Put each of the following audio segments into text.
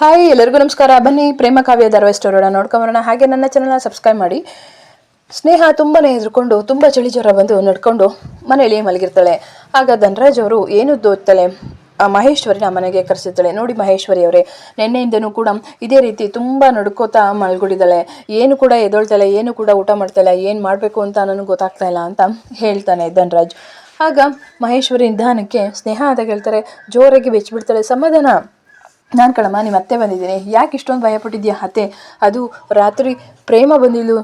Hi ಎಲ್ಲರಿಗೂ ನಮಸ್ಕಾರ. ಬನ್ನಿ ಪ್ರೇಮ ಕಾವ್ಯ ಧಾರಾವಾಹಿ ಸ್ಟೋರಿನ ನೋಡ್ಕೊಂಬರೋಣ. ಹಾಗೆ ನನ್ನ ಚಾನಲ್ನ ಸಬ್ಸ್ಕ್ರೈಬ್ ಮಾಡಿ. ಸ್ನೇಹ ತುಂಬಾನೇ ಹೆದರ್ಕೊಂಡು ತುಂಬ ಚಳಿ ಜ್ವರ ಬಂದು ನಡ್ಕೊಂಡು ಮನೆಯಲ್ಲಿ ಮಲಗಿರ್ತಾಳೆ. ಆಗ ಧನರಾಜ್ ಅವರು ಏನು ದೋಚ್ತಾಳೆ, ಮಹೇಶ್ವರಿನ ಮನೆಗೆ ಕರೆಸಿರ್ತಾಳೆ. ನೋಡಿ ಮಹೇಶ್ವರಿ ಅವರೇ, ನಿನ್ನೆಯಿಂದನೂ ಕೂಡ ಇದೇ ರೀತಿ ತುಂಬ ನಡ್ಕೋತಾ ಮಲ್ಕೊಂಡಿದ್ದಾಳೆ, ಏನು ಕೂಡ ಎದೊಳ್ತಾಳೆ, ಏನು ಕೂಡ ಊಟ ಮಾಡ್ತಾಳೆ, ಏನು ಮಾಡಬೇಕು ಅಂತ ನನಗೆ ಗೊತ್ತಾಗ್ತಾ ಇಲ್ಲ ಅಂತ ಹೇಳ್ತಾನೆ ಧನರಾಜ್. ಆಗ ಮಹೇಶ್ವರಿ ನಿಧಾನಕ್ಕೆ ಸ್ನೇಹ ಅಂತ ಹೇಳ್ತಾರೆ. ಜೋರಾಗಿ ಬೆಚ್ಚಿಬಿಡ್ತಾಳೆ. ಸಮಾಧಾನ, ನಾನು ಕಣಮ್ಮ ನಿಮ್ಮ ಅತ್ತೆ ಬಂದಿದ್ದೀನಿ. ಯಾಕೆ ಇಷ್ಟೊಂದು ಭಯಪಟ್ಟಿದ್ಯಾ ಅತ್ತೆ? ಅದು ರಾತ್ರಿ ಪ್ರೇಮ ಬಂದಿಲ್ಲ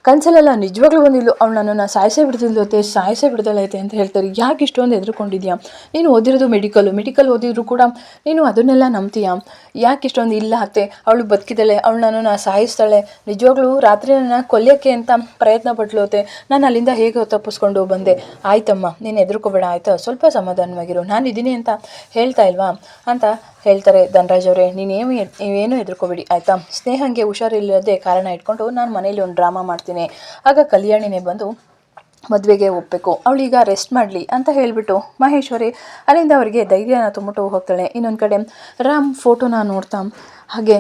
ಕನಸಲ್ಲೆಲ್ಲ ನಿಜವಾಗ್ಲೂ ಬಂದಿಲ್ಲ. ಅವಳು ನನ್ನನ್ನು ಸಾಯಿಸೇ ಬಿಡ್ತಾಳೆ ಐತೆ ಅಂತ ಹೇಳ್ತಾರೆ. ಯಾಕೆ ಇಷ್ಟೊಂದು ಹೆದರ್ಕೊಂಡಿದ್ಯಾ? ನೀನು ಓದಿರೋದು ಮೆಡಿಕಲ್ ಓದಿದ್ರು ಕೂಡ ನೀನು ಅದನ್ನೆಲ್ಲ ನಂಬ್ತೀಯಾ? ಯಾಕೆ ಇಷ್ಟೊಂದು? ಇಲ್ಲ ಅತ್ತೆ, ಅವಳು ಬದುಕಿದ್ದಾಳೆ, ಅವಳು ನನ್ನನ್ನು ಸಾಯಿಸ್ತಾಳೆ, ನಿಜವಾಗ್ಲೂ ರಾತ್ರಿ ನನ್ನ ಕೊಲ್ಲೋಕ್ಕೆ ಅಂತ ಪ್ರಯತ್ನ ಪಟ್ಲು ಅತ್ತೆ. ನಾನು ಅಲ್ಲಿಂದ ಹೇಗೆ ತಪ್ಪಿಸ್ಕೊಂಡು ಬಂದೆ. ಆಯ್ತಮ್ಮ, ನೀನು ಹೆದರ್ಕೋಬೇಡ ಆಯಿತಾ, ಸ್ವಲ್ಪ ಸಮಾಧಾನವಾಗಿರು, ನಾನು ಇದ್ದೀನಿ ಅಂತ ಹೇಳ್ತಾ ಇಲ್ವಾ ಅಂತ ಹೇಳ್ತಾರೆ ಧನರಾಜ್ ಅವರೇ. ನೀವೇನು ಹೆದರ್ಕೋಬೇಡಿ ಆಯಿತಾ. ಸ್ನೇಹಂಗೆ ಹುಷಾರಿಲ್ಲದೆ ಕಾರಣ ಇಟ್ಕೊಂಡು ನಾನು ಮನೇಲಿ ಒಂದು ಡ್ರಾಮಾ ಮಾಡ್ತೀನಿ. ಆಗ ಕಲ್ಯಾಣಿನೇ ಬಂದು ಮದುವೆಗೆ ಒಪ್ಪಬೇಕು, ಅವಳೀಗ ರೆಸ್ಟ್ ಮಾಡಲಿ ಅಂತ ಹೇಳಿಬಿಟ್ಟು ಮಹೇಶ್ವರಿ ಅಲ್ಲಿಂದ ಅವರಿಗೆ ಧೈರ್ಯನ ತುಂಬಿಟ್ಟು ಹೋಗ್ತಾಳೆ. ಇನ್ನೊಂದು ಕಡೆ ರಾಮ್ ಫೋಟೋನ ನೋಡ್ತಾ ಹಾಗೆ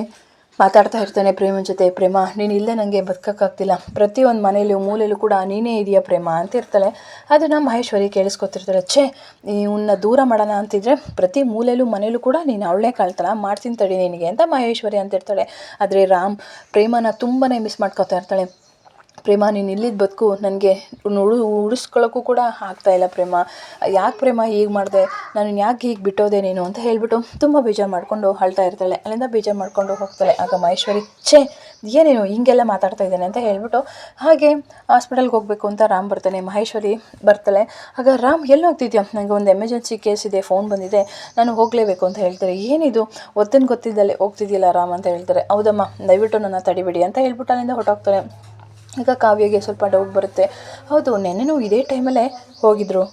ಮಾತಾಡ್ತಾ ಇರ್ತಾನೆ ಪ್ರೇಮನ ಜೊತೆ. ಪ್ರೇಮ, ನೀನು ಇಲ್ಲೇ ನನಗೆ ಬದುಕೋಕ್ಕಾಗ್ತಿಲ್ಲ, ಪ್ರತಿಯೊಂದು ಮನೇಲೂ ಮೂಲೆಯಲ್ಲೂ ಕೂಡ ನೀನೇ ಇದೆಯಾ ಪ್ರೇಮ ಅಂತ ಇರ್ತಾಳೆ. ಅದನ್ನು ಮಹೇಶ್ವರಿ ಕೇಳಿಸ್ಕೊತಿರ್ತಾಳೆ. ಇವನ್ನ ದೂರ ಮಾಡೋಣ ಅಂತಿದ್ರೆ ಪ್ರತಿ ಮೂಲೆಯಲ್ಲೂ ಮನೇಲೂ ಕೂಡ ನೀನು ಅವಳೇ ಕಾಳ್ತಾಳ, ಮಾಡ್ತೀನಿ ತಡಿ ನಿನಗೆ ಅಂತ ಮಹೇಶ್ವರಿ ಅಂತಿರ್ತಾಳೆ. ಆದರೆ ರಾಮ್ ಪ್ರೇಮನ ತುಂಬಾ ಮಿಸ್ ಮಾಡ್ಕೊತಾ ಇರ್ತಾಳೆ. ಪ್ರೇಮ, ನೀನು ಇಲ್ಲಿದ್ದು ಬದುಕು ನನಗೆ ಉಳಿಸ್ಕೊಳ್ಳೋಕ್ಕೂ ಕೂಡ ಆಗ್ತಾಯಿಲ್ಲ ಪ್ರೇಮ, ಯಾಕೆ ಪ್ರೇಮ ಹೀಗೆ ಮಾಡಿದೆ, ನಾನು ಯಾಕೆ ಹೀಗೆ ಬಿಟ್ಟೋದೆ ನೀನು ಅಂತ ಹೇಳಿಬಿಟ್ಟು ತುಂಬ ಬೇಜಾರು ಮಾಡಿಕೊಂಡು ಅಳ್ತಾ ಇರ್ತಾಳೆ. ಅಲ್ಲಿಂದ ಬೇಜಾರು ಮಾಡಿಕೊಂಡು ಹೋಗ್ತಾಳೆ. ಆಗ ಮಹೇಶ್ವರಿ, ಏನೇನು ಹಿಂಗೆಲ್ಲ ಮಾತಾಡ್ತಾ ಇದ್ದಾನೆ ಅಂತ ಹೇಳ್ಬಿಟ್ಟು ಹಾಗೆ ಹಾಸ್ಪಿಟಲ್ಗೆ ಹೋಗಬೇಕು ಅಂತ ರಾಮ್ ಬರ್ತಾನೆ. ಮಹೇಶ್ವರಿ ಬರ್ತಾಳೆ. ಆಗ ರಾಮ್ ಎಲ್ಲಿ ಹೋಗ್ತಿದ್ಯಾ? ನನಗೆ ಒಂದು ಎಮರ್ಜೆನ್ಸಿ ಕೇಸ್ ಇದೆ, ಫೋನ್ ಬಂದಿದೆ, ನಾನು ಹೋಗಲೇಬೇಕು ಅಂತ ಹೇಳ್ತಾರೆ. ಏನಿದು ಗೊತ್ತಿದ್ದಲ್ಲೇ ಹೋಗ್ತಿದ್ಯಲ್ಲ ರಾಮ್ ಅಂತ ಹೇಳ್ತಾರೆ. ಹೌದಮ್ಮ, ದಯವಿಟ್ಟು ನನ್ನ ತಡಿಬೇಡಿ ಅಂತ ಹೇಳ್ಬಿಟ್ಟು ಅಲ್ಲಿಂದ ಹೊರಟೋಗ್ತಾರೆ. ಈಗ ಕಾವ್ಯಗೆ ಸ್ವಲ್ಪ ಡೌಟ್ ಬರುತ್ತೆ. ಹೌದು, ನೆನ್ನೆನೂ ಇದೇ ಟೈಮಲ್ಲೇ ಹೋಗಿದ್ರು,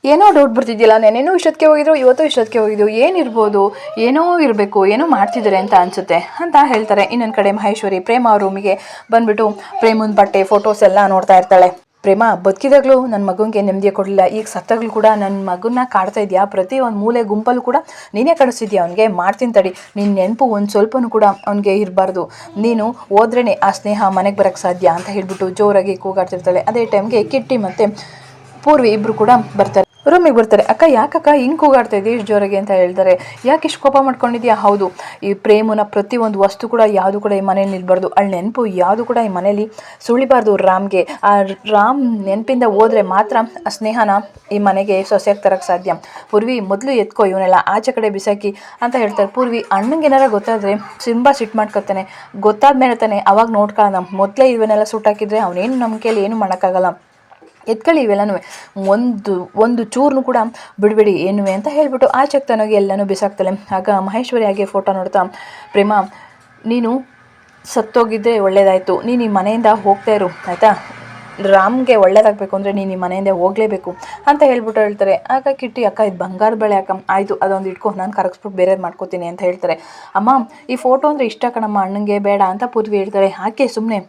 ಏನೋ ಡೌಟ್ ಬರ್ತಿದ್ಯಲ್ಲ, ನೆನ್ನೆನೂ ಇಷ್ಟೊತ್ತಿಗೆ ಹೋಗಿದ್ರು, ಇವತ್ತು ಇಷ್ಟೊತ್ತಿಗೆ ಹೋಗಿದ್ರು, ಏನಿರ್ಬೋದು, ಏನೋ ಇರಬೇಕು, ಏನೋ ಮಾಡ್ತಿದ್ದಾರೆ ಅಂತ ಅನಿಸುತ್ತೆ ಅಂತ ಹೇಳ್ತಾರೆ. ಇನ್ನೊಂದು ಕಡೆ ಮಹೇಶ್ವರಿ ಪ್ರೇಮ ಅವ್ರ ರೂಮಿಗೆ ಬಂದುಬಿಟ್ಟು ಪ್ರೇಮನ ಬಟ್ಟೆ ಫೋಟೋಸ್ ಎಲ್ಲ ನೋಡ್ತಾ ಇರ್ತಾಳೆ. ಪ್ರೇಮ, ಬದುಕಿದಾಗಲೂ ನನ್ನ ಮಗನಿಗೆ ನೆಮ್ಮದಿ ಕೊಡಲಿಲ್ಲ, ಈಗ ಸತ್ತಾಗಲೂ ಕೂಡ ನನ್ನ ಮಗನ್ನ ಕಾಡ್ತಾ ಇದೆಯಾ, ಪ್ರತಿ ಒಂದು ಮೂಲೆ ಗುಂಪಲ್ಲೂ ಕೂಡ ನೀನೇ ಕಳಿಸ್ತಿದ್ಯಾ ಅವನಿಗೆ, ಮಾಡ್ತೀನಿ ತಡಿ, ನಿನ್ನ ನೆನಪು ಒಂದು ಸ್ವಲ್ಪನೂ ಕೂಡ ಅವನಿಗೆ ಇರಬಾರ್ದು, ನೀನು ಹೋದ್ರೇ ಆ ಸ್ನೇಹ ಮನೆಗೆ ಬರೋಕ್ಕೆ ಸಾಧ್ಯ ಅಂತ ಹೇಳ್ಬಿಟ್ಟು ಜೋರಾಗಿ ಕೂಗಾಡ್ತಿರ್ತಾಳೆ. ಅದೇ ಟೈಮ್ಗೆ ಕಿಟ್ಟಿ ಮತ್ತು ಪೂರ್ವಿ ಇಬ್ಬರು ಕೂಡ ರೂಮಿಗೆ ಬರ್ತಾರೆ. ಅಕ್ಕ, ಯಾಕಕ್ಕ ಹಿಂಗೆ ಕೂಗಾಡ್ತಾ ಇದ್ದೀವಿ ಇಷ್ಟು ಜೋರಾಗಿ ಅಂತ ಹೇಳ್ತಾರೆ. ಯಾಕೆ ಇಷ್ಟು ಕೋಪ ಮಾಡ್ಕೊಂಡಿದ್ಯಾ? ಹೌದು, ಈ ಪ್ರೇಮನ ಪ್ರತಿಯೊಂದು ವಸ್ತು ಕೂಡ ಯಾವುದು ಕೂಡ ಈ ಮನೇಲಿ ನಿಲ್ಬಾರ್ದು, ಅವಳ ನೆನಪು ಯಾವುದು ಕೂಡ ಈ ಮನೇಲಿ ಸುಳಿಬಾರ್ದು ರಾಮ್ಗೆ. ಆ ರಾಮ್ ನೆನಪಿಂದ ಹೋದ್ರೆ ಮಾತ್ರ ಆ ಸ್ನೇಹನ ಈ ಮನೆಗೆ ಸೊಸೆಯಾಗಿ ತರಕ್ಕೆ ಸಾಧ್ಯ. ಪೂರ್ವಿ, ಮೊದಲು ಎತ್ಕೋ ಇವನ್ನೆಲ್ಲ ಆಚೆ ಕಡೆ ಬಿಸಾಕಿ ಅಂತ ಹೇಳ್ತಾರೆ. ಪೂರ್ವಿ, ಅಣ್ಣಂಗೆ ಏನಾರ ಗೊತ್ತಾದರೆ ತುಂಬ ಸಿಟ್ಟು ಮಾಡ್ಕೊತಾನೆ, ಗೊತ್ತಾದ್ಮೇಲೆ ತಾನೆ ಅವಾಗ ನೋಡ್ಕೊಳ್ಳೋಣ, ಮೊದಲೇ ಇವನ್ನೆಲ್ಲ ಸುಟ್ಟಾಕಿದ್ರೆ ಅವನೇನು ನಮ್ಮ ಕೈಲಿ ಏನು ಮಾಡೋಕ್ಕಾಗಲ್ಲ, ಎತ್ಕೊಳ್ಳಿ ಇವೆಲ್ಲನೂ, ಒಂದು ಚೂರ್ನು ಕೂಡ ಬಿಡಬೇಡಿ ಏನುವೆ ಅಂತ ಹೇಳ್ಬಿಟ್ಟು ಆಚೆಗೆ ತನಗೆ ಎಲ್ಲನೂ ಬಿಸಾಕ್ತಾಳೆ. ಆಗ ಮಹೇಶ್ವರಿ ಹಾಗೆ ಫೋಟೋ ನೋಡ್ತಾ, ಪ್ರೇಮ, ನೀನು ಸತ್ತೋಗಿದ್ದರೆ ಒಳ್ಳೇದಾಯಿತು, ನೀನು ಈ ಮನೆಯಿಂದ ಹೋಗ್ತಾ ಇರು ಆಯಿತಾ, ರಾಮ್ಗೆ ಒಳ್ಳೇದಾಗಬೇಕು ಅಂದರೆ ನೀನು ಈ ಮನೆಯಿಂದ ಹೋಗಲೇಬೇಕು ಅಂತ ಹೇಳ್ಬಿಟ್ಟು ಹೇಳ್ತಾರೆ. ಆಗ ಕಿಟ್ಟಿ, ಅಕ್ಕ ಇದು ಬಂಗಾರ ಬಳೆ ಅಕ್ಕ, ಆಯಿತು ಅದೊಂದು ಇಟ್ಕೊ, ನಾನು ಕರಗಿಸ್ಬಿಟ್ಟು ಬೇರೆದು ಮಾಡ್ಕೋತೀನಿ ಅಂತ ಹೇಳ್ತಾರೆ. ಅಮ್ಮ, ಈ ಫೋಟೋ ಅಂದರೆ ಇಷ್ಟ ಕಣಮ್ಮ ಅಣ್ಣಂಗೆ, ಬೇಡ ಅಂತ ಪೂರ್ವಿ ಹೇಳ್ತಾರೆ. ಹಾಕಿ ಸುಮ್ಮನೆ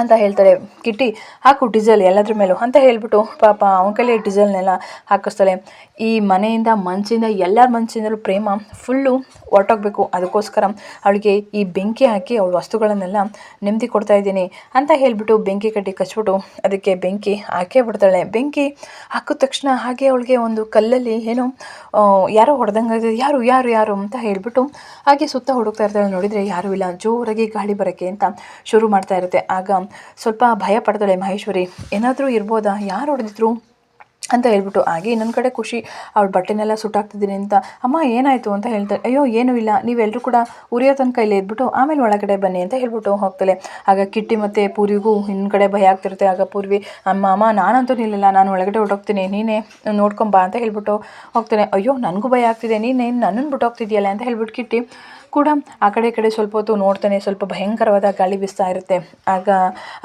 ಅಂತ ಹೇಳ್ತಾರೆ. ಕಿಟ್ಟಿ, ಹಾಕು ಡೀಸೆಲ್ ಎಲ್ಲದ್ರ ಮೇಲೂ ಅಂತ ಹೇಳ್ಬಿಟ್ಟು ಪಾಪ ಅವನ ಕೈಲಿ ಡೀಸೆಲ್ನೆಲ್ಲ ಹಾಕಿಸ್ತಾಳೆ. ಈ ಮನೆಯಿಂದ ಮನಸ್ಸಿಂದ ಎಲ್ಲರ ಮನಸ್ಸಿಂದಲೂ ಪ್ರೇಮ ಫುಲ್ಲು ಹೊರಟೋಗ್ಬೇಕು, ಅದಕ್ಕೋಸ್ಕರ ಅವಳಿಗೆ ಈ ಬೆಂಕಿ ಹಾಕಿ ಅವಳ ವಸ್ತುಗಳನ್ನೆಲ್ಲ ನೆಮ್ಮದಿ ಕೊಡ್ತಾ ಇದ್ದೀನಿ ಅಂತ ಹೇಳ್ಬಿಟ್ಟು ಬೆಂಕಿ ಕಟ್ಟಿ ಕಚ್ಬಿಟ್ಟು ಅದಕ್ಕೆ ಬೆಂಕಿ ಹಾಕೇ ಬಿಡ್ತಾಳೆ. ಬೆಂಕಿ ಹಾಕಿದ ತಕ್ಷಣ ಹಾಗೆ ಅವಳಿಗೆ ಒಂದು ಕಲ್ಲಲ್ಲಿ ಏನೋ ಯಾರೋ ಹೊಡೆದಂಗೆ, ಯಾರು ಯಾರು ಯಾರು ಅಂತ ಹೇಳ್ಬಿಟ್ಟು ಹಾಗೆ ಸುತ್ತ ಹುಡುಕ್ತಾ ಇರ್ತಾಳೆ. ನೋಡಿದರೆ ಯಾರೂ ಇಲ್ಲ, ಜೋರಾಗಿ ಗಾಳಿ ಬರೋಕ್ಕೆ ಅಂತ ಶುರು ಮಾಡ್ತಾ ಇರುತ್ತೆ. ಆಗ ಸ್ವಲ್ಪ ಭಯ ಪಡ್ತಾಳೆ ಮಹೇಶ್ವರಿ, ಏನಾದರೂ ಇರ್ಬೋದಾ, ಯಾರು ಹೊಡೆದಿದ್ರು ಅಂತ ಹೇಳ್ಬಿಟ್ಟು. ಹಾಗೆ ಇನ್ನೊಂದು ಕಡೆ ಖುಷಿ ಅವಳ ಬಟ್ಟೆನೆಲ್ಲ ಸುಟ್ಟಾಕ್ತಿದ್ದೀನಿ ಅಂತ, ಅಮ್ಮ ಏನಾಯಿತು ಅಂತ ಹೇಳ್ತಾರೆ. ಅಯ್ಯೋ ಏನೂ ಇಲ್ಲ, ನೀವೆಲ್ಲರೂ ಕೂಡ ಉರಿಯೋ ತನಕ ಇಲ್ಲೇ ಇದ್ಬಿಟ್ಟು ಆಮೇಲೆ ಒಳಗಡೆ ಬನ್ನಿ ಅಂತ ಹೇಳ್ಬಿಟ್ಟು ಹೋಗ್ತಾಳೆ. ಆಗ ಕಿಟ್ಟಿ ಮತ್ತು ಪೂರ್ವಿಗೂ ಇನ್ನೊಂದು ಕಡೆ ಭಯ ಆಗ್ತಿರುತ್ತೆ. ಆಗ ಪೂರ್ವಿ, ಅಮ್ಮ ನಾನಂತೂ ನಿಲ್ಲಿಲ್ಲ, ನಾನು ಒಳಗಡೆ ಹೊರಟೋಗ್ತೀನಿ, ನೀನೇ ನೋಡ್ಕೊಂಬಾ ಅಂತ ಹೇಳ್ಬಿಟ್ಟು ಹೋಗ್ತಾನೆ. ಅಯ್ಯೋ ನನಗೂ ಭಯ ಆಗ್ತಿದೆ, ನೀನೇನು ನನ್ನನ್ನು ಬಿಟ್ಟು ಹೋಗ್ತಿದ್ಯಲ್ಲ ಅಂತ ಹೇಳ್ಬಿಟ್ಟು ಕಿಟ್ಟಿ ಕೂಡ ಆ ಕಡೆ ಈ ಕಡೆ ಸ್ವಲ್ಪ ಹೊತ್ತು ನೋಡ್ತಾನೆ. ಸ್ವಲ್ಪ ಭಯಂಕರವಾದ ಗಾಳಿ ಬೀಸ್ತಾ ಇರುತ್ತೆ. ಆಗ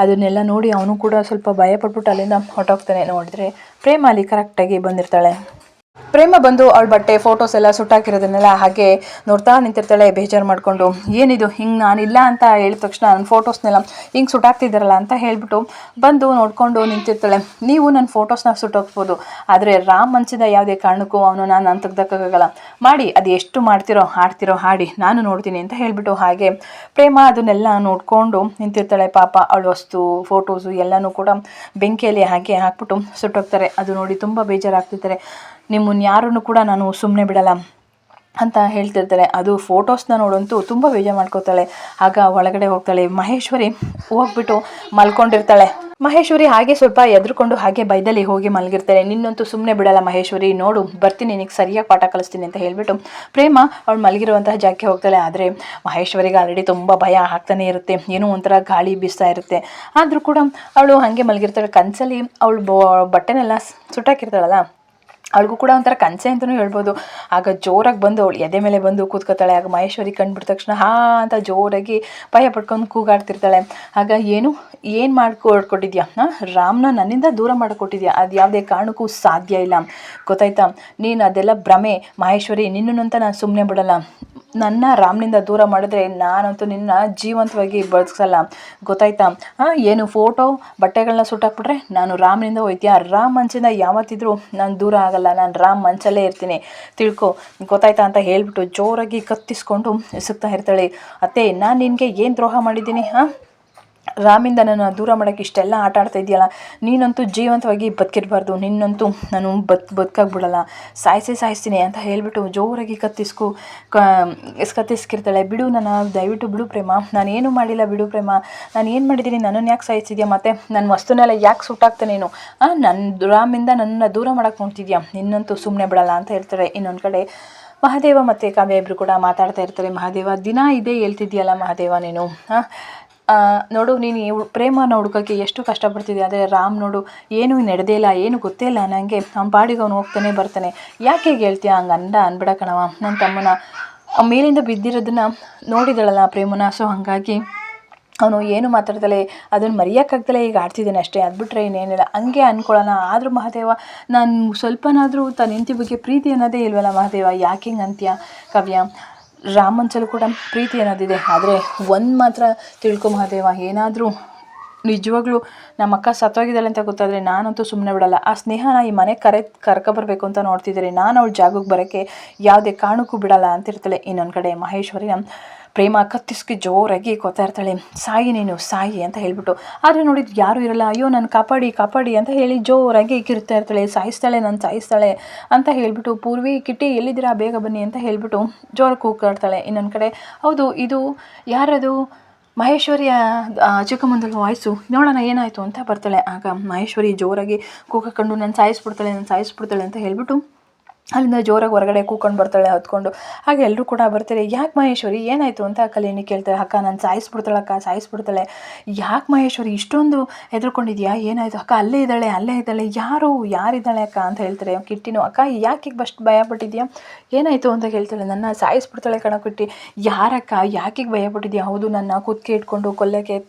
ಅದನ್ನೆಲ್ಲ ನೋಡಿ ಅವನು ಕೂಡ ಸ್ವಲ್ಪ ಭಯ ಪಟ್ಬಿಟ್ಟು ಅಲ್ಲಿಂದ ಹೊರಟೋಗ್ತಾನೆ. ನೋಡಿದ್ರೆ ಪ್ರೇಮ ಅಲ್ಲಿ ಕರೆಕ್ಟಾಗಿ ಬಂದಿರ್ತಾಳೆ. ಪ್ರೇಮ ಬಂದು ಅವಳ ಬಟ್ಟೆ ಫೋಟೋಸ್ ಎಲ್ಲ ಸುಟ್ಟಾಕಿರೋದನ್ನೆಲ್ಲ ಹಾಗೆ ನೋಡ್ತಾ ನಿಂತಿರ್ತಾಳೆ, ಬೇಜಾರು ಮಾಡಿಕೊಂಡು. ಏನಿದು ಹಿಂಗೆ ನಾನಿಲ್ಲ ಅಂತ ಹೇಳಿದ ತಕ್ಷಣ ನನ್ನ ಫೋಟೋಸ್ನೆಲ್ಲ ಹಿಂಗೆ ಸುಟ್ಟಾಕ್ತಿದ್ದಾರಲ್ಲ ಅಂತ ಹೇಳಿಬಿಟ್ಟು ಬಂದು ನೋಡಿಕೊಂಡು ನಿಂತಿರ್ತಾಳೆ. ನೀವು ನನ್ನ ಫೋಟೋಸ್ನ ಸುಟ್ಟೋಗ್ಬೋದು, ಆದರೆ ರಾಮ್ ಮನ್ಸಿದ ಯಾವುದೇ ಕಾರಣಕ್ಕೂ ಅವನು ನಾನು ತೆಗ್ದಕ್ಕಾಗಲ್ಲ. ಮಾಡಿ ಅದು ಎಷ್ಟು ಮಾಡ್ತಿರೋ ಹಾಡಿ ನಾನು ನೋಡ್ತೀನಿ ಅಂತ ಹೇಳಿಬಿಟ್ಟು ಹಾಗೆ ಪ್ರೇಮ ಅದನ್ನೆಲ್ಲ ನೋಡಿಕೊಂಡು ನಿಂತಿರ್ತಾಳೆ. ಪಾಪ ಅವಳ ವಸ್ತು ಫೋಟೋಸು ಎಲ್ಲನೂ ಕೂಡ ಬೆಂಕಿಯಲ್ಲಿ ಹಾಕಿ ಹಾಕ್ಬಿಟ್ಟು ಸುಟ್ಟೋಗ್ತಾರೆ. ಅದು ನೋಡಿ ತುಂಬ ಬೇಜಾರಾಗ್ತಿರ್ತಾರೆ. ನಿಮ್ಮನ್ನು ಯಾರನ್ನು ಕೂಡ ನಾನು ಸುಮ್ಮನೆ ಬಿಡಲ್ಲ ಅಂತ ಹೇಳ್ತಿರ್ತಾಳೆ. ಅದು ಫೋಟೋಸ್ನ ನೋಡಂತೂ ತುಂಬ ಬೇಜಾರು ಮಾಡ್ಕೋತಾಳೆ. ಆಗ ಒಳಗಡೆ ಹೋಗ್ತಾಳೆ. ಮಹೇಶ್ವರಿ ಹೋಗ್ಬಿಟ್ಟು ಮಲ್ಕೊಂಡಿರ್ತಾಳೆ. ಮಹೇಶ್ವರಿ ಹಾಗೆ ಸ್ವಲ್ಪ ಎದ್ರುಕೊಂಡು ಹಾಗೆ ಬೈದಲ್ಲಿ ಹೋಗಿ ಮಲಗಿರ್ತಾಳೆ. ನಿನ್ನಂತೂ ಸುಮ್ಮನೆ ಬಿಡಲ್ಲ ಮಹೇಶ್ವರಿ, ನೋಡು ಬರ್ತೀನಿ, ನಿನಗೆ ಸರಿಯಾಗಿ ಪಾಠ ಕಲಿಸ್ತೀನಿ ಅಂತ ಹೇಳ್ಬಿಟ್ಟು ಪ್ರೇಮ ಅವಳು ಮಲಗಿರುವಂತಹ ಜಾಗಕ್ಕೆ ಹೋಗ್ತಾಳೆ. ಆದರೆ ಮಹೇಶ್ವರಿಗೆ ಆಲ್ರೆಡಿ ತುಂಬ ಭಯ ಆಗ್ತಾನೆ ಇರುತ್ತೆ, ಏನೋ ಒಂಥರ ಗಾಳಿ ಬೀಸ್ತಾ ಇರುತ್ತೆ. ಆದರೂ ಕೂಡ ಅವಳು ಹಾಗೆ ಮಲಗಿರ್ತಾಳೆ. ಕನಸಲ್ಲಿ ಅವಳು ಬಟ್ಟೆನೆಲ್ಲ ಸುಟ್ಟಾಕಿರ್ತಾಳಲ್ಲ, ಅವಳಿಗೂ ಕೂಡ ಒಂಥರ ಕನಸೆ ಅಂತಲೂ ಹೇಳ್ಬೋದು. ಆಗ ಜೋರಾಗಿ ಬಂದು ಅವಳು ಎದೆ ಮೇಲೆ ಬಂದು ಕೂತ್ಕೋತಾಳೆ. ಆಗ ಮಹೇಶ್ವರಿ ಕಂಡುಬಿಟ್ಟ ತಕ್ಷಣ ಅಂತ ಜೋರಾಗಿ ಭಯ ಪಡ್ಕೊಂಡು ಕೂಗಾಡ್ತಿರ್ತಾಳೆ. ಆಗ ಏನು ಮಾಡ್ಕೊಟ್ಟಿದ್ಯಾ, ರಾಮ್ನ ನನ್ನಿಂದ ದೂರ ಮಾಡಿಕೊಟ್ಟಿದ್ಯಾ, ಅದು ಯಾವುದೇ ಕಾರಣಕ್ಕೂ ಸಾಧ್ಯ ಇಲ್ಲ, ಗೊತ್ತಾಯ್ತಾ, ನೀನು ಅದೆಲ್ಲ ಭ್ರಮೆ ಮಹೇಶ್ವರಿ, ನಿನ್ನಂತ ನಾನು ಸುಮ್ಮನೆ ಬಿಡಲ್ಲ. ನನ್ನ ರಾಮ್ನಿಂದ ದೂರ ಮಾಡಿದ್ರೆ ನಾನಂತೂ ನಿನ್ನ ಜೀವಂತವಾಗಿ ಬದುಕಿಸಲ್ಲ, ಗೊತ್ತಾಯ್ತಾ. ಏನು ಫೋಟೋ ಬಟ್ಟೆಗಳನ್ನ ಸುಟ್ಟಾಕ್ಬಿಟ್ರೆ ನಾನು ರಾಮ್ನಿಂದ ಹೋಯ್ತೀಯ, ರಾಮ್ ಮನ್ಸಿಂದ ಯಾವತ್ತಿದ್ರೂ ನಾನು ದೂರ ಆಗಲ್ಲ, ನಾನು ರಾಮ್ ಮನ್ಸಲ್ಲೇ ಇರ್ತೀನಿ, ತಿಳ್ಕೊ, ಗೊತ್ತಾಯ್ತಾ ಅಂತ ಹೇಳ್ಬಿಟ್ಟು ಜೋರಾಗಿ ಕತ್ತಿಸ್ಕೊಂಡು ಸುತ್ತಾ ಇರ್ತಾಳೆ. ಅತ್ತೆ, ನಾನು ನಿನಗೆ ಏನು ದ್ರೋಹ ಮಾಡಿದ್ದೀನಿ, ರಾಮಿಂದ ನನ್ನ ದೂರ ಮಾಡೋಕ್ಕೆ ಇಷ್ಟೆಲ್ಲ ಆಟ ಆಡ್ತಾ ಇದೆಯಲ್ಲ, ನೀನಂತೂ ಜೀವಂತವಾಗಿ ಬದುಕಿರಬಾರ್ದು, ನಿನ್ನಂತೂ ನಾನು ಬದುಕಾಗ್ಬಿಡಲ್ಲ, ಸಾಯಿಸ್ತೀನಿ ಅಂತ ಹೇಳ್ಬಿಟ್ಟು ಜೋರಾಗಿ ಕತ್ತಿಸ್ಕಿರ್ತಾಳೆ. ಬಿಡು ನನ್ನ, ದಯವಿಟ್ಟು ಬಿಡು ಪ್ರೇಮ, ನಾನೇನು ಮಾಡಿಲ್ಲ, ಬಿಡು ಪ್ರೇಮ, ನಾನು ಏನು ಮಾಡಿದ್ದೀನಿ, ನನ್ನನ್ನು ಯಾಕೆ ಸಾಯಿಸಿದ್ಯಾ, ಮತ್ತು ನನ್ನ ವಸ್ತುನೆಲ್ಲ ಯಾಕೆ ಸುಟ್ಟಾಕ್ತೆ ನೀನು, ನನ್ನ ರಾಮಿಂದ ನನ್ನನ್ನು ದೂರ ಮಾಡೋಕ್ಕೆ ನೋಡ್ತಿದ್ಯಾ, ನಿನ್ನಂತೂ ಸುಮ್ಮನೆ ಬಿಡಲ್ಲ ಅಂತ ಹೇಳ್ತಾರೆ. ಇನ್ನೊಂದು ಕಡೆ ಮಹಾದೇವ ಮತ್ತು ಕಾವ್ಯ ಇಬ್ಬರು ಕೂಡ ಮಾತಾಡ್ತಾ ಇರ್ತಾರೆ. ಮಹಾದೇವ, ದಿನ ಇದೇ ಹೇಳ್ತಿದ್ಯಲ್ಲ ಮಹಾದೇವ ನೀನು, ನೋಡು ನೀನು ಪ್ರೇಮನ ಹುಡ್ಕೋಕ್ಕೆ ಎಷ್ಟು ಕಷ್ಟಪಡ್ತಿದ್ದೆ, ಆದರೆ ರಾಮ್ ನೋಡು ಏನೂ ನಡೆದೇ ಇಲ್ಲ, ಏನು ಗೊತ್ತೇ ಇಲ್ಲ ನನಗೆ, ಅವ್ನ ಪಾಡಿಗೆ ಅವನು ಹೋಗ್ತಾನೆ ಬರ್ತಾನೆ, ಯಾಕೆ ಹೇಗೆ ಹೇಳ್ತೀಯ, ಹಂಗೆ ಅನ್ಬೇಡ ಕಣವ, ನನ್ನ ತಮ್ಮನ ಮೇಲಿಂದ ಬಿದ್ದಿರೋದನ್ನು ನೋಡಿದಳಲ್ಲ ಪ್ರೇಮನ, ಸೊ ಹಾಗಾಗಿ ಅವನು ಏನು ಮಾತಾಡ್ತಲೇ ಅದನ್ನು ಮರೆಯೋಕ್ಕಾಗ್ದಲೇ ಈಗ ಆಡ್ತಿದ್ದಾನೆ ಅಷ್ಟೇ, ಅದು ಬಿಟ್ಟರೆ ಇನ್ನೇನಿಲ್ಲ, ಹಂಗೆ ಅಂದ್ಕೊಳ್ಳೋಣ. ಆದರೂ ಮಹಾದೇವ, ನಾನು ಸ್ವಲ್ಪನಾದರೂ ತನ್ನ ಹೆಂಡತಿ ಬಗ್ಗೆ ಪ್ರೀತಿ ಅನ್ನೋದೇ ಇಲ್ವಲ್ಲ ಮಹಾದೇವ, ಯಾಕೆ ಹಿಂಗೆ ಅಂತೀಯ ಕಾವ್ಯ, ರಾಮನ್ಸಲ್ಲೂ ಕೂಡ ಪ್ರೀತಿ ಅನ್ನೋದಿದೆ, ಆದರೆ ಒಂದು ಮಾತ್ರ ತಿಳ್ಕೊ ಮಹಾದೇವ, ಏನಾದರೂ ನಿಜವಾಗ್ಲೂ ನಮ್ಮ ಅಕ್ಕ ಸತ್ತೋಗಿದ್ದಾಳೆ ಅಂತ ಗೊತ್ತಾದರೆ ನಾನಂತೂ ಸುಮ್ಮನೆ ಬಿಡಲ್ಲ, ಆ ಸ್ನೇಹನ ಈ ಮನೆಗೆ ಕರ್ಕೊಬರ್ಬೇಕು ಅಂತ ನೋಡ್ತಿದ್ದಾರೆ, ನಾನು ಅವಳ ಜಾಗಕ್ಕೆ ಬರೋಕ್ಕೆ ಯಾವುದೇ ಕಾರಣಕ್ಕೂ ಬಿಡಲ್ಲ ಅಂತಿರ್ತಾಳೆ. ಇನ್ನೊಂದು ಕಡೆ ಮಹೇಶ್ವರಿಯ ಪ್ರೇಮ ಕತ್ತಿಸ್ಕಿ ಜೋರಾಗಿ ಕೊತ್ತಾ ಇರ್ತಾಳೆ. ಸಾಯಿ ನೀನು ಸಾಯಿ ಅಂತ ಹೇಳ್ಬಿಟ್ಟು, ಆದರೆ ನೋಡಿದ್ದು ಯಾರೂ ಇರಲ್ಲ. ಅಯ್ಯೋ ನಾನು ಕಾಪಾಡಿ ಅಂತ ಹೇಳಿ ಜೋರಾಗಿ ಕಿರ್ತಾ ಇರ್ತಾಳೆ. ಸಾಯಿಸ್ತಾಳೆ ಅಂತ ಹೇಳ್ಬಿಟ್ಟು ಪೂರ್ವಿ ಕಿಟ್ಟಿ ಎಲ್ಲಿದ್ದೀರಾ ಬೇಗ ಬನ್ನಿ ಅಂತ ಹೇಳ್ಬಿಟ್ಟು ಜೋರಾಗಿ ಕೂಗಾಡ್ತಾಳೆ. ಇನ್ನೊಂದು ಕಡೆ ಹೌದು ಇದು ಯಾರದು ಮಹೇಶ್ವರಿಯ ಚಿಕ್ಕಮ್ಮಂದಲ ವಾಯ್ಸು, ನೋಡೋಣ ಏನಾಯಿತು ಅಂತ ಬರ್ತಾಳೆ. ಆಗ ಮಹೇಶ್ವರಿ ಜೋರಾಗಿ ಕೂಗಾಕೊಂಡು ನಾನು ಸಾಯಿಸ್ಬಿಡ್ತಾಳೆ ಅಂತ ಹೇಳ್ಬಿಟ್ಟು ಅಲ್ಲಿಂದ ಜೋರಾಗಿ ಹೊರಗಡೆ ಕೂಕೊಂಡು ಬರ್ತಾಳೆ ಹತ್ಕೊಂಡು. ಹಾಗೆ ಎಲ್ಲರೂ ಕೂಡ ಬರ್ತಾರೆ. ಯಾಕೆ ಮಹೇಶ್ವರಿ ಏನಾಯಿತು ಅಂತ ಕಲ್ಯಾಣಿ ಕೇಳ್ತಾಳೆ. ಅಕ್ಕ ನಾನು ಸಾಯಿಸ್ಬಿಡ್ತಾಳೆ, ಯಾಕೆ ಮಹೇಶ್ವರಿ ಇಷ್ಟೊಂದು ಹೆದರ್ಕೊಂಡಿದ್ಯಾ, ಏನಾಯಿತು ಅಕ್ಕ, ಅಲ್ಲೇ ಇದ್ದಾಳೆ, ಯಾರಿದ್ದಾಳೆ ಅಕ್ಕ ಅಂತ ಹೇಳ್ತಾರೆ. ಕಿಟ್ಟಿನೂ ಅಕ್ಕ ಯಾಕೆ ಬಸ್ಟ್ ಭಯಪಟ್ಟಿದ್ಯಾ, ಏನಾಯಿತು ಅಂತ ಕೇಳ್ತಾಳೆ. ನನ್ನ ಸಾಯಿಸ್ಬಿಡ್ತಾಳೆ ಕಣ ಕಿಟ್ಟಿ, ಯಾರಕ್ಕ ಯಾಕೆ ಭಯಪಟ್ಟಿದ್ಯಾ, ಹೌದು ನನ್ನ ಕುತ್ತಿಗೆ ಇಟ್ಕೊಂಡು ಕೊಲ್ಲಕ್ಕೆ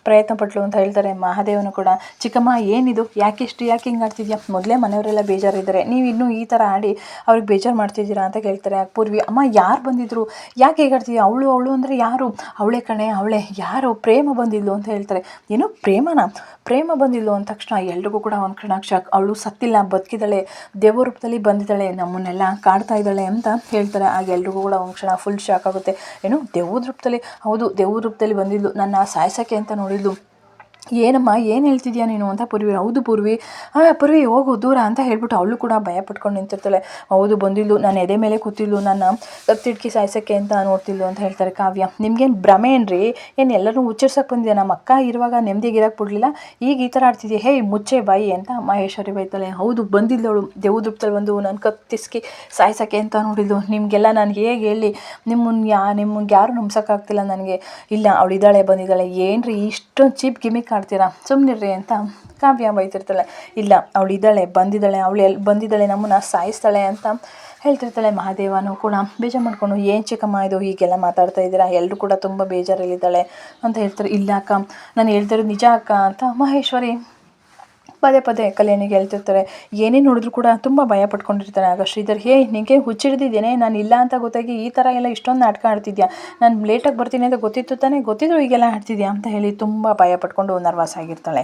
ಪ್ರಯತ್ನ ಪಟ್ಲು ಅಂತ ಹೇಳ್ತಾರೆ. ಮಹಾದೇವನು ಕೂಡ ಚಿಕ್ಕಮ್ಮ ಏನಿದು, ಯಾಕೆ ಹಿಂಗೆ ಆಡ್ತಿದ್ಯಾ, ಮೊದಲೇ ಮನೆಯವರೆಲ್ಲ ಬೇಜಾರಿದ್ದಾರೆ, ನೀವು ಇನ್ನೂ ಈ ಥರ ಆಡಿ ಅವ್ರಿಗೆ ಬೇಜಾರು ಮಾಡ್ತಿದ್ದೀರಾ ಅಂತ ಕೇಳ್ತಾರೆ. ಪೂರ್ವಿ ಅಮ್ಮ ಯಾರು ಬಂದಿದ್ರು, ಯಾಕೆ ಹೇಗೆ ಆಡ್ತಿದ್ಯಾ, ಅವಳು ಅಂದರೆ ಯಾರು, ಅವಳೇ ಕಣೆ ಯಾರು, ಪ್ರೇಮ ಬಂದಿದ್ಲು ಅಂತ ಹೇಳ್ತಾರೆ. ಏನು ಪ್ರೇಮ ಬಂದಿದ್ಲು ಅಂದ ತಕ್ಷಣ ಎಲ್ರಿಗೂ ಕೂಡ ಒಂದು ಕ್ಷಣ ಶಾಕ್, ಅವಳು ಸತ್ತಿಲ್ಲ ಬದುಕಿದ್ದಾಳೆ, ದೇವ್ರ ರೂಪದಲ್ಲಿ ಬಂದಿದ್ದಾಳೆ, ನಮ್ಮನ್ನೆಲ್ಲ ಕಾಡ್ತಾ ಇದ್ದಾಳೆ ಅಂತ ಹೇಳ್ತಾರೆ. ಆಗ ಎಲ್ರಿಗೂ ಕೂಡ ಒಂದು ಕ್ಷಣ ಫುಲ್ ಶಾಕ್ ಆಗುತ್ತೆ. ಏನು ದೇವ್ರ ರೂಪದಲ್ಲಿ, ಹೌದು ದೇವ್ರ ರೂಪದಲ್ಲಿ ಬಂದಿದ್ಲು, ನನ್ನ ಸಾಯಿಸೋಕ್ಕೆ ಅಂತ ನೋಡಿದ್ಲು, ಏನಮ್ಮ ಏನು ಹೇಳ್ತಿದ್ಯಾ ನೀನು ಅಂತ ಪೂರ್ವಿ. ಹೌದು ಪೂರ್ವಿ ಹೋಗು ದೂರ ಅಂತ ಹೇಳ್ಬಿಟ್ಟು ಅವಳು ಕೂಡ ಭಯ ಪಟ್ಕೊಂಡು ನಿಂತಿರ್ತಾಳೆ. ಹೌದು ಬಂದಿದ್ಲು, ನನ್ನ ಎದೆ ಮೇಲೆ ಕೂತಿದ್ಲು, ನನ್ನ ಕತ್ತಿಡ್ಕಿ ಸಾಯಿಸೋಕ್ಕೆ ಅಂತ ನೋಡ್ತಿದ್ಲು ಅಂತ ಹೇಳ್ತಾರೆ. ಕಾವ್ಯ ನಿಮ್ಗೇನು ಭ್ರಮೆ ಏನ್ರಿ, ಏನು ಎಲ್ಲರೂ ಉಚ್ಚರಿಸೋಕೆ ಬಂದಿದೆ, ನಮ್ಮ ಅಕ್ಕ ಇರುವಾಗ ನೆಮ್ಮದಿಗೆ ಇರೋಕ್ಕೆ ಬಿಡಲಿಲ್ಲ, ಈಗ ಈ ಥರ ಆಡ್ತಿದ್ಯಾ, ಹೇ ಮುಚ್ಚೆ ಬಾಯಿ ಅಂತ ಮಹೇಶ್ವರಿ ಬೈತಾಳೆ. ಹೌದು ಬಂದಿದ್ಲು ಅವಳು, ದೇವ್ರದಲ್ಲಿ ಬಂದು ನನ್ನ ಕತ್ತಿಸ್ಕಿ ಸಾಯಿಸೋಕ್ಕೆ ಅಂತ ನೋಡಿದ್ಲು, ನಿಮಗೆಲ್ಲ ನಾನು ಹೇಗೆ ಹೇಳಿ, ನಿಮ್ಗೆ ಯಾರು ನಂಬ್ಸೋಕ್ಕಾಗ್ತಿಲ್ಲ ನನಗೆ, ಇಲ್ಲ ಅವಳಿದ್ದಾಳೆ ಬಂದಿದ್ದಾಳೆ, ಏನ್ರಿ ಇಷ್ಟೊಂದು ಚೀಪ್ ಗಿಮಿಕ್ ಆಡ್ತೀರಾ, ಸುಮ್ಮನಿರ್ರಿ ಅಂತ ಕಾವ್ಯ ಬೈತಿರ್ತಾಳೆ. ಇಲ್ಲ ಅವಳಿದ್ದಾಳೆ ಬಂದಿದ್ದಾಳೆ, ಬಂದಿದ್ದಾಳೆ ನಮ್ಮನ್ನು ಸಾಯಿಸ್ತಾಳೆ ಅಂತ ಹೇಳ್ತಿರ್ತಾಳೆ. ಮಹಾದೇವನು ಕೂಡ ಬೇಜಾರು ಮಾಡ್ಕೊಂಡು ಏನು ಚಿಕ್ಕಮ್ಮ ಇದು ಹೀಗೆಲ್ಲ ಮಾತಾಡ್ತಾ ಇದ್ದೀರಾ, ಎಲ್ಲರೂ ಕೂಡ ತುಂಬ ಬೇಜಾರಲ್ಲಿದ್ದಾಳೆ ಅಂತ ಹೇಳ್ತಾರೆ. ಇಲ್ಲ ಅಕ್ಕ ನಾನು ಹೇಳ್ತಿರೋದು ನಿಜ ಅಕ್ಕ ಅಂತ ಮಹೇಶ್ವರಿ ಪದೇ ಪದೇ ಕಲ್ಯಾಣಿಗೆ ಹೇಳ್ತಿರ್ತಾರೆ. ಏನೇ ನೋಡಿದ್ರು ಕೂಡ ತುಂಬ ಭಯ ಪಟ್ಕೊಂಡಿರ್ತಾನೆ. ಆಗ ಶ್ರೀಧರ್, ನಿನಗೆ ಹುಚ್ಚಿಡ್ದಿದ್ದೇನೆ, ನಾನು ಇಲ್ಲ ಅಂತ ಗೊತ್ತಾಗಿ ಈ ಥರ ಎಲ್ಲ ಇಷ್ಟೊಂದು ನಾಟಕ ಆಡ್ತಿದ್ಯಾ, ನಾನು ಲೇಟಾಗಿ ಬರ್ತೀನಿ ಅಂತ ಗೊತ್ತಿತ್ತು ತಾನೇ, ಗೊತ್ತಿದ್ರು ಈಗೆಲ್ಲ ಆಡ್ತಿದ್ಯಾ ಅಂತ ಹೇಳಿ ತುಂಬ ಭಯ ಪಟ್ಕೊಂಡು ನರ್ವಸ್ ಆಗಿರ್ತಾಳೆ.